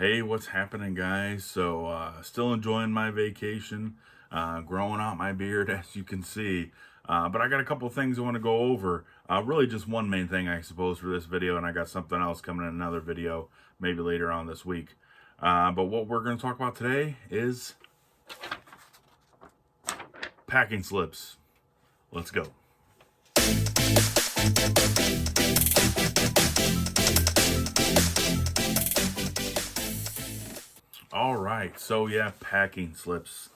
Hey, what's happening, guys? Still enjoying my vacation, growing out my beard, as you can see. But I got a couple of things I want to go over. Really, just one main thing, I suppose, for this video, and I got something else coming in another video, maybe later on this week. But what we're going to talk about today is packing slips. Let's go. All right, so yeah, packing slips.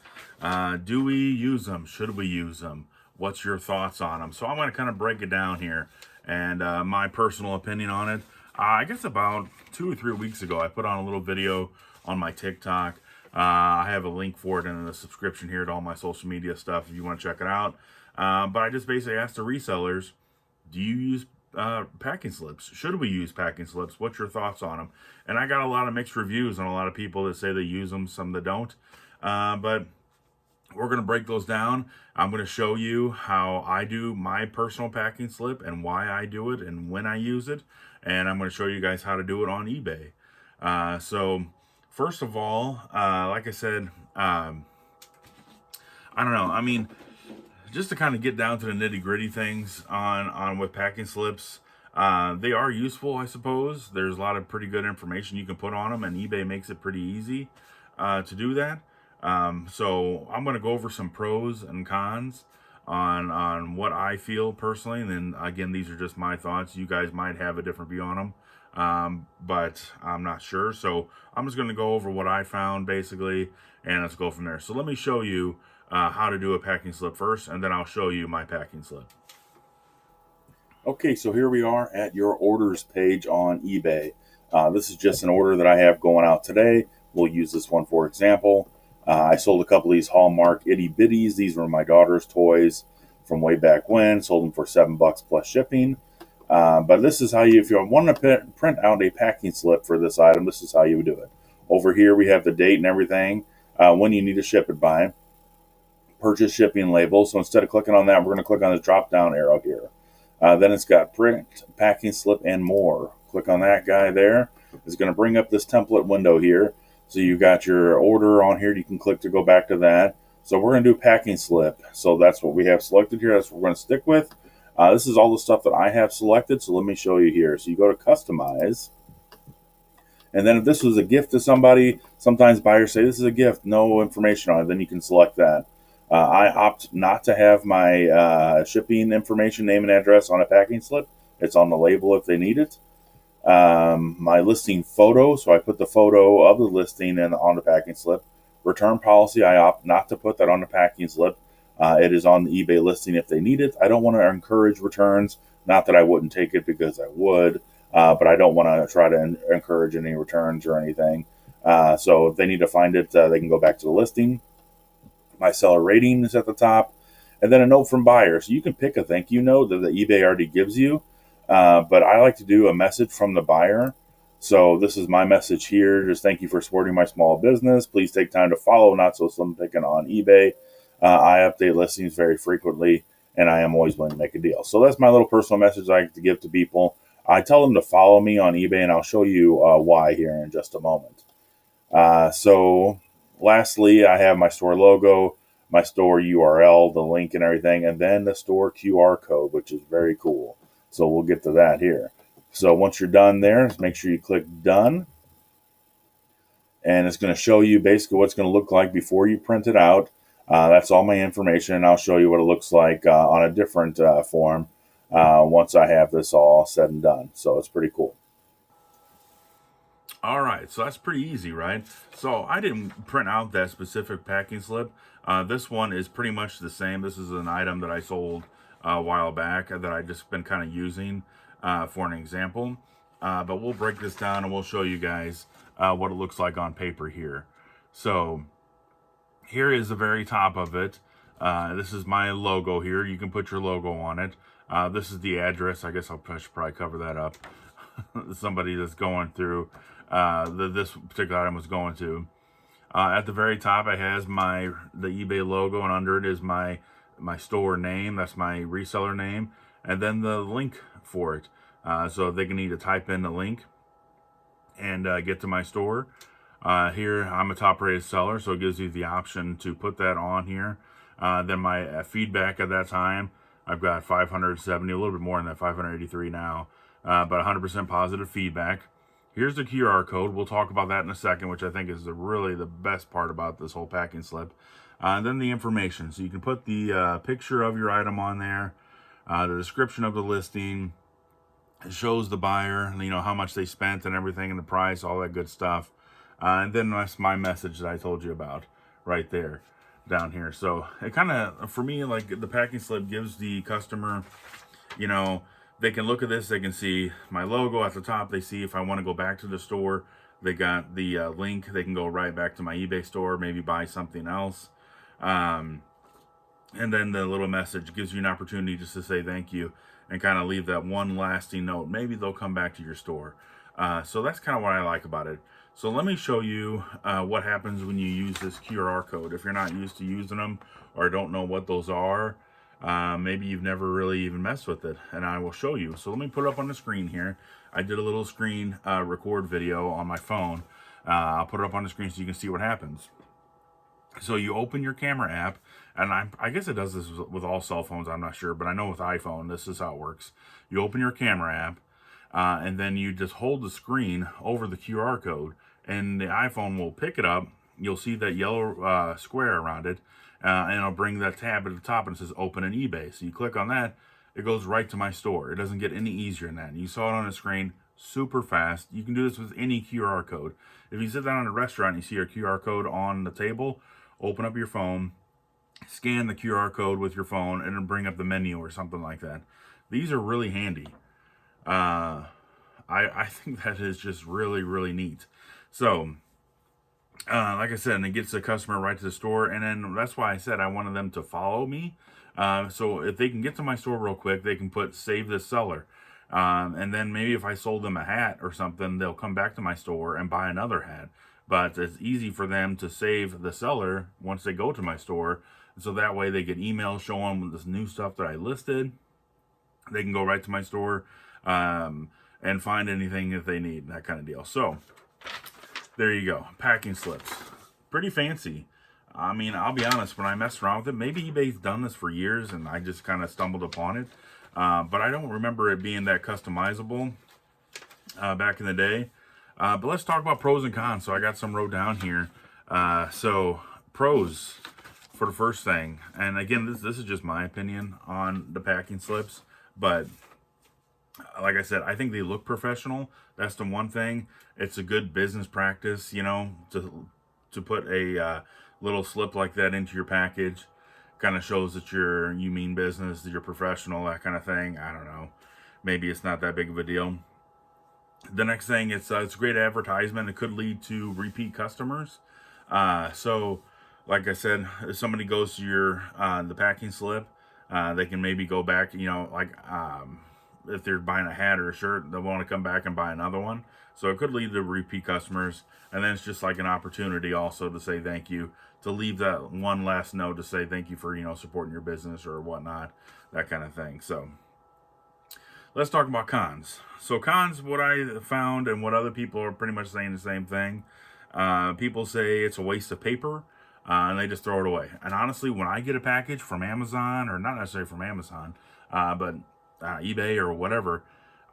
Do we use them? Should we use them? What's your thoughts on them? So I'm going to kind of break it down here and my personal opinion on it. I guess about 2 or 3 weeks ago, I put on a little video on my TikTok. I have a link for it in the subscription here to all my social media stuff if you want to check it out. But I just basically asked the resellers, do you use packing slips? Should we use packing slips? What's your thoughts on them? And I got a lot of mixed reviews on a lot of people that say they use them, some that don't. But we're going to break those down. I'm going to show you how I do my personal packing slip and why I do it and when I use it. And I'm going to show you guys how to do it on eBay. So first of all, like I said, I don't know. I mean, just to kind of get down to the nitty gritty things on with packing slips, they are useful, I suppose. There's a lot of pretty good information you can put on them, and eBay makes it pretty easy to do that. So I'm going to go over some pros and cons on what I feel personally, and then again, these are just my thoughts. You guys might have a different view on them, but I'm not sure. So I'm just going to go over what I found basically, and let's go from there. So let me show you how to do a packing slip first, and then I'll show you my packing slip. Okay, so here we are at your orders page on eBay. This is just an order that I have going out today. We'll use this one for example. I sold a couple of these Hallmark itty bitties. These were my daughter's toys from way back when. Sold them for $7 plus shipping. But this is how you, if you want to print out a packing slip for this item, this is how you would do it. Over here we have the date and everything, when you need to ship it by. Purchase shipping label. So instead of clicking on that, we're going to click on the drop down arrow here. Then it's got print, packing slip, and more. Click on that guy there. It's going to bring up this template window here. So you got your order on here. You can click to go back to that. So we're going to do packing slip. So that's what we have selected here. That's what we're going to stick with. This is all the stuff that I have selected. So let me show you here. So you go to customize. And then if this was a gift to somebody, sometimes buyers say this is a gift, no information on it. Then you can select that. I opt not to have my shipping information, name and address on a packing slip. It's on the label if they need it. My listing photo, so I put the photo of the listing on the packing slip. Return policy, I opt not to put that on the packing slip. It is on the eBay listing if they need it. I don't want to encourage returns. Not that I wouldn't take it, because I would, but I don't want to try to encourage any returns or anything. So if they need to find it, they can go back to the listing. My seller rating is at the top, and then a note from buyers. So you can pick a thank you note that the eBay already gives you, but I like to do a message from the buyer. So this is my message here. Just thank you for supporting my small business. Please take time to follow Not So Slim Picking on eBay. I update listings very frequently, and I am always willing to make a deal. So that's my little personal message I like to give to people. I tell them to follow me on eBay, and I'll show you why here in just a moment. So lastly, I have my store logo, my store URL, the link and everything, and then the store QR code, which is very cool. So we'll get to that here. So once you're done there, make sure you click done. And it's going to show you basically what it's going to look like before you print it out. That's all my information, and I'll show you what it looks like on a different form once I have this all said and done. So it's pretty cool. All right, so that's pretty easy, right? So I didn't print out that specific packing slip. This one is pretty much the same. This is an item that I sold a while back that I just been kind of using for an example. But we'll break this down and we'll show you guys what it looks like on paper here. So here is the very top of it. This is my logo here. You can put your logo on it. This is the address. I guess I should probably cover that up. Somebody that's going through this particular item was going to. At the very top, it has the eBay logo, and under it is my store name. That's my reseller name, and then the link for it. So they can either type in the link and get to my store, Here, I'm a top rated seller, so it gives you the option to put that on here. Then my feedback at that time, I've got 570, a little bit more than that, 583 now, but 100% positive feedback. Here's the QR code. We'll talk about that in a second, which I think is really the best part about this whole packing slip. Then the information. So you can put the picture of your item on there, the description of the listing. It shows the buyer, how much they spent and everything, and the price, all that good stuff. And then that's my message that I told you about right there down here. So it kind of, for me, like the packing slip gives the customer, they can look at this, they can see my logo at the top. They see if I want to go back to the store, they got the link. They can go right back to my eBay store, maybe buy something else. And then the little message gives you an opportunity just to say thank you and kind of leave that one lasting note. Maybe they'll come back to your store. So that's kind of what I like about it. So let me show you what happens when you use this QR code. If you're not used to using them or don't know what those are, maybe you've never really even messed with it, and I will show you. So let me put it up on the screen here. I did a little screen record video on my phone. I'll put it up on the screen so you can see what happens. So you open your camera app, and I guess it does this with all cell phones, I'm not sure, but I know with iPhone, this is how it works. You open your camera app, and then you just hold the screen over the QR code, and the iPhone will pick it up. You'll see that yellow square around it, and it'll bring that tab at the top, and it says open an eBay. So you click on that, it goes right to my store. It doesn't get any easier than that. You saw it on the screen, super fast. You can do this with any QR code. If you sit down in a restaurant and you see your QR code on the table, open up your phone, scan the QR code with your phone, and it'll bring up the menu or something like that. These are really handy. I think that is just really, really neat. So, like I said, and it gets the customer right to the store, and then that's why I said I wanted them to follow me. So if they can get to my store real quick, they can put save this seller. And then maybe if I sold them a hat or something, they'll come back to my store and buy another hat. But it's easy for them to save the seller once they go to my store. So that way they get emails showing this new stuff that I listed. They can go right to my store and find anything that they need, that kind of deal. So there you go. Packing slips. Pretty fancy. I mean, I'll be honest, when I messed around with it, maybe eBay's done this for years and I just kind of stumbled upon it. But I don't remember it being that customizable back in the day. But let's talk about pros and cons. So I got some wrote down here. So pros for the first thing. And again, this is just my opinion on the packing slips. But like I said, I think they look professional. That's the one thing. It's a good business practice, to put a little slip like that into your package. Kind of shows that you mean business, that you're professional, that kind of thing. I don't know. Maybe it's not that big of a deal. The next thing, it's a great advertisement. It could lead to repeat customers. So, like I said, if somebody goes to your the packing slip, they can maybe go back. If they're buying a hat or a shirt, they'll want to come back and buy another one. So it could lead to repeat customers. And then it's just like an opportunity also to say thank you, to leave that one last note to say thank you for supporting your business or whatnot, that kind of thing. So let's talk about cons. So cons, what I found and what other people are pretty much saying the same thing. People say it's a waste of paper, and they just throw it away. And honestly, when I get a package from Amazon, or not necessarily from Amazon, but eBay or whatever,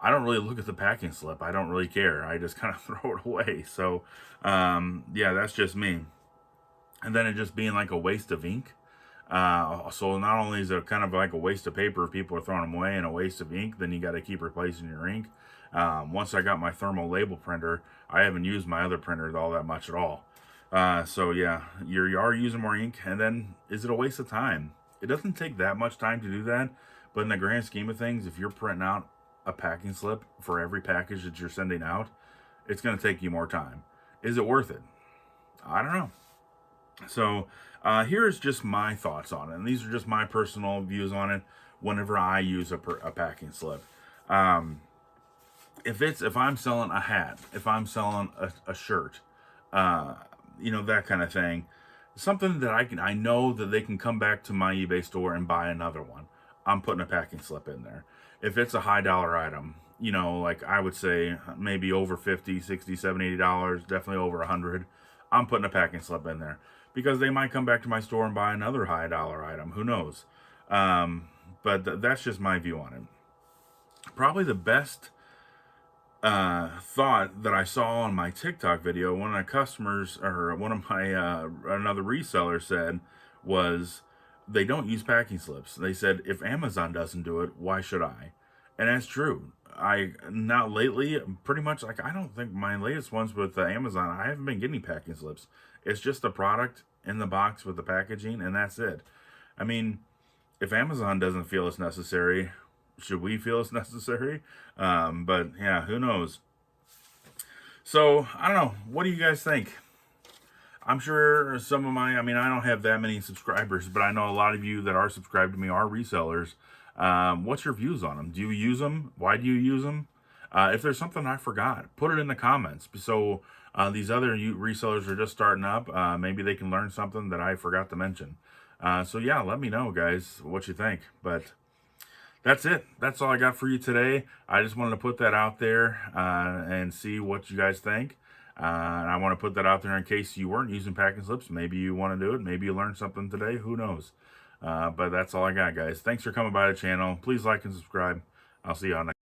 I don't really look at the packing slip. I don't really care. I just kind of throw it away. So, yeah, that's just me. And then it just being like a waste of ink. So not only is it kind of like a waste of paper if people are throwing them away and a waste of ink, then you got to keep replacing your ink. Once I got my thermal label printer, I haven't used my other printer all that much at all. So yeah, you are using more ink. And then is it a waste of time? It doesn't take that much time to do that. But in the grand scheme of things, if you're printing out a packing slip for every package that you're sending out, it's going to take you more time. Is it worth it? I don't know. So here's just my thoughts on it. And these are just my personal views on it whenever I use a packing slip. If I'm selling a hat, if I'm selling a shirt, that kind of thing, something that I know that they can come back to my eBay store and buy another one, I'm putting a packing slip in there. If it's a high dollar item, you know, like I would say maybe over 50, 60, 70, $80, definitely over 100, I'm putting a packing slip in there because they might come back to my store and buy another high dollar item. Who knows? Um, but that's just my view on it. Probably the best thought that I saw on my TikTok video, one of my customers or one of my another reseller said was they don't use packing slips. They said if Amazon doesn't do it, why should I? And that's true. I not lately, pretty much like I don't think my latest ones with Amazon, I haven't been getting packing slips. It's just a product in the box with the packaging, and that's it. I mean, if Amazon doesn't feel it's necessary, should we feel it's necessary? But yeah, who knows? So I don't know. What do you guys think? I'm sure some of my, I mean, I don't have that many subscribers, but I know a lot of you that are subscribed to me are resellers. What's your views on them? Do you use them? Why do you use them? If there's something I forgot, put it in the comments. So these other resellers are just starting up. Maybe they can learn something that I forgot to mention. So yeah, let me know, guys, what you think. But that's it. That's all I got for you today. I just wanted to put that out there and see what you guys think. And I want to put that out there in case you weren't using packing slips. Maybe you want to do it. Maybe you learned something today. Who knows? But that's all I got, guys. Thanks for coming by the channel. Please like and subscribe. I'll see you on next.